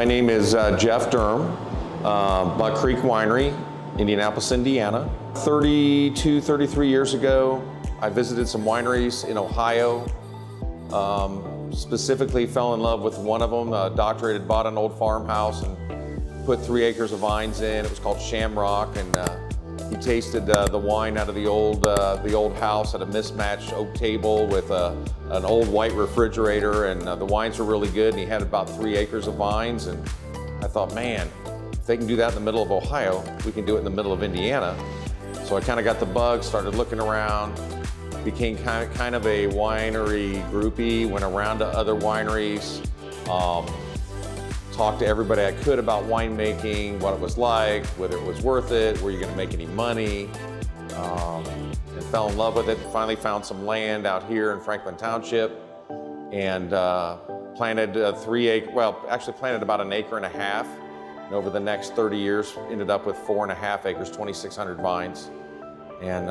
My name is Jeff Durham, Buck Creek Winery, Indianapolis, Indiana. 32, 33 years ago, I visited some wineries in Ohio. Specifically fell in love with one of them. A doctor had bought an old farmhouse and put 3 acres of vines in. It was called Shamrock, and he tasted the wine out of the old house at a mismatched oak table with an old white refrigerator, and the wines were really good, and he had about 3 acres of vines, and I thought, man, if they can do that in the middle of Ohio, we can do it in the middle of Indiana. So I kind of got the bug, started looking around, became kind of a winery groupie, went around to other wineries, talked to everybody I could about winemaking, what it was like, whether it was worth it, were you gonna make any money, and fell in love with it. Finally found some land out here in Franklin Township and planted planted about 1.5 acres. And over the next 30 years, ended up with 4.5 acres, 2,600 vines. And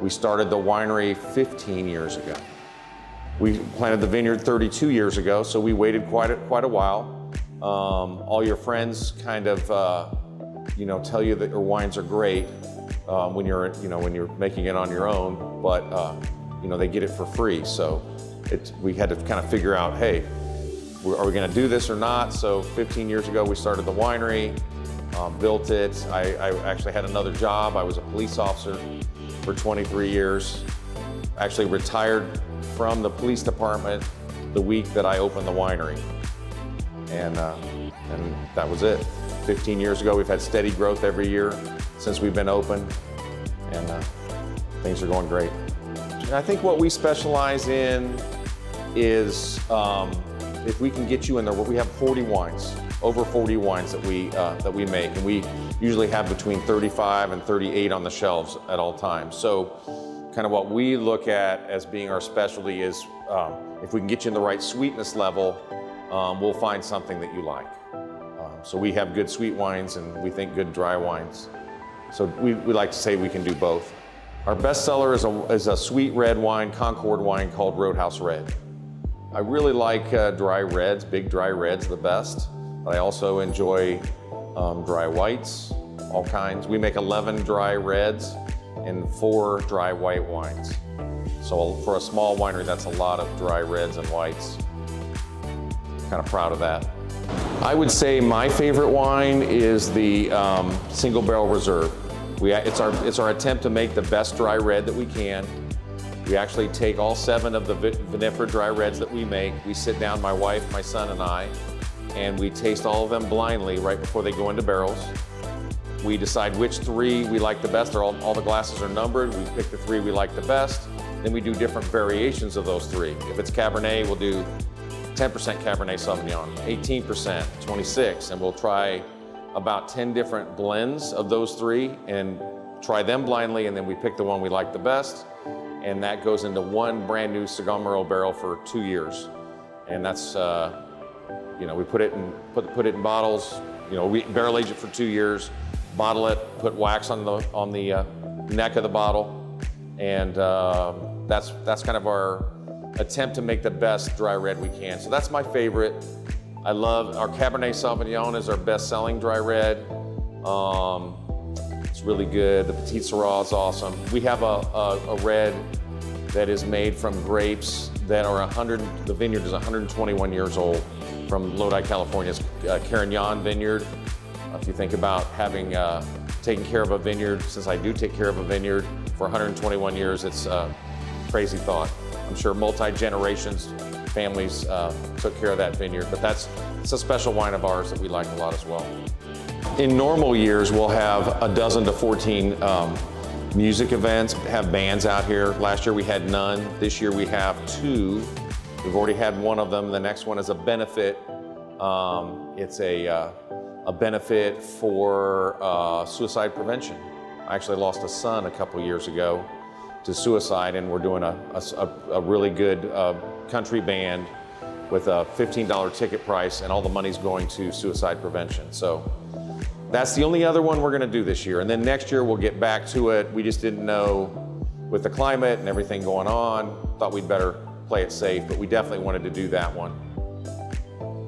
we started the winery 15 years ago. We planted the vineyard 32 years ago, so we waited quite a while. All your friends kind of, tell you that your wines are great when you're making it on your own, but they get it for free. So we had to kind of figure out, hey, are we going to do this or not? So 15 years ago, we started the winery, built it. I actually had another job. I was a police officer for 23 years. Actually retired from the police department the week that I opened the winery. And that was it. 15 years ago, we've had steady growth every year since we've been open, and things are going great. And I think what we specialize in is if we can get you in there, we have 40 wines, over 40 wines that we make, and we usually have between 35 and 38 on the shelves at all times. So kind of what we look at as being our specialty is if we can get you in the right sweetness level, we'll find something that you like. So we have good sweet wines and we think good dry wines. So we like to say we can do both. Our best seller is a sweet red wine, Concord wine called Roadhouse Red. I really like dry reds, big dry reds the best, but I also enjoy dry whites, all kinds. We make 11 dry reds and 4 dry white wines. So for a small winery, that's a lot of dry reds and whites. Kind of proud of that. I would say my favorite wine is the Single Barrel Reserve. It's our attempt to make the best dry red that we can. We actually take all 7 of the vinifera dry reds that we make. We sit down, my wife, my son, and I, and we taste all of them blindly right before they go into barrels. We decide which 3 we like the best. All the glasses are numbered. We pick the 3 we like the best. Then we do different variations of those 3. If it's Cabernet, we'll do 10% Cabernet Sauvignon, 18%, 26%, and we'll try about 10 different blends of those 3 and try them blindly, and then we pick the one we like the best, and that goes into one brand new Sagamaro barrel for 2 years. And that's, we put it in bottles, we barrel age it for 2 years, bottle it, put wax on the neck of the bottle, and that's kind of our attempt to make the best dry red we can. So that's my favorite. I love our Cabernet Sauvignon is our best-selling dry red. It's really good. The Petit Syrah is awesome. We have a red that is made from grapes that are the vineyard is 121 years old from Lodi, California's Carignan vineyard. If you think about having taken care of a vineyard, since I do take care of a vineyard for 121 years, it's a crazy thought. I'm sure multi-generations, families took care of that vineyard, but it's a special wine of ours that we like a lot as well. In normal years, we'll have a dozen to 14 music events, have bands out here. Last year we had none. This year we have 2. We've already had one of them. The next one is a benefit. It's a benefit for suicide prevention. I actually lost a son a couple years ago to suicide, and we're doing a really good country band with a $15 ticket price, and all the money's going to suicide prevention. So that's the only other one we're gonna do this year. And then next year we'll get back to it. We just didn't know with the climate and everything going on, thought we'd better play it safe, but we definitely wanted to do that one.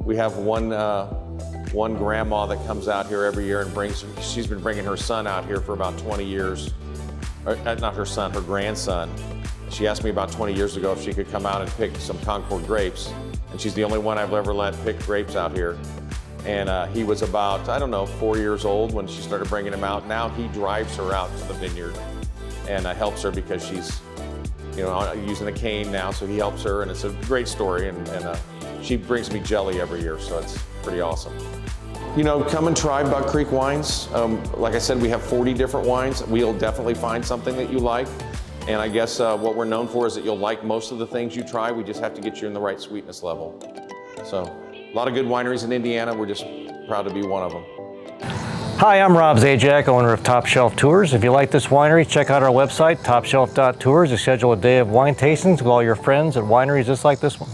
We have one one grandma that comes out here every year and she's been bringing her son out here for about 20 years. Not her son, her grandson. She asked me about 20 years ago if she could come out and pick some Concord grapes. And she's the only one I've ever let pick grapes out here. And he was about, I don't know, 4 years old when she started bringing him out. Now he drives her out to the vineyard and helps her because she's, you know, using a cane now, so he helps her, and it's a great story. And she brings me jelly every year, so it's pretty awesome. You know, come and try Buck Creek wines. Like I said, we have 40 different wines. We'll definitely find something that you like. And I guess what we're known for is that you'll like most of the things you try. We just have to get you in the right sweetness level. So, a lot of good wineries in Indiana. We're just proud to be one of them. Hi, I'm Rob Zajac, owner of Top Shelf Tours. If you like this winery, check out our website, TopShelf.Tours, to schedule a day of wine tastings with all your friends at wineries just like this one.